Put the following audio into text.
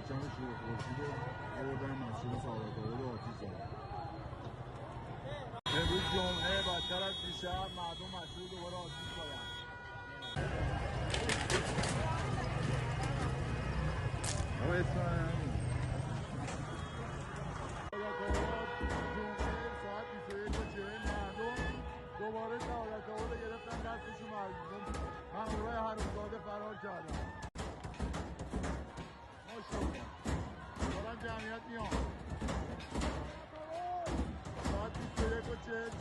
پرچم شروع خورشید رو آوردن مسجد سعادت آباد آتیش زدن. امروز جمعه بدتر از دیشب مردم مسجد دوباره آتیش زدن. آقا اسم همین جمعه ساعت 21:40 مردم دوباره سعادت آباد رو گرفتن دستشون مامورای حرومزاده فرار کردن. ماشاءالله دارن جمعیت میان. ساعت 21:40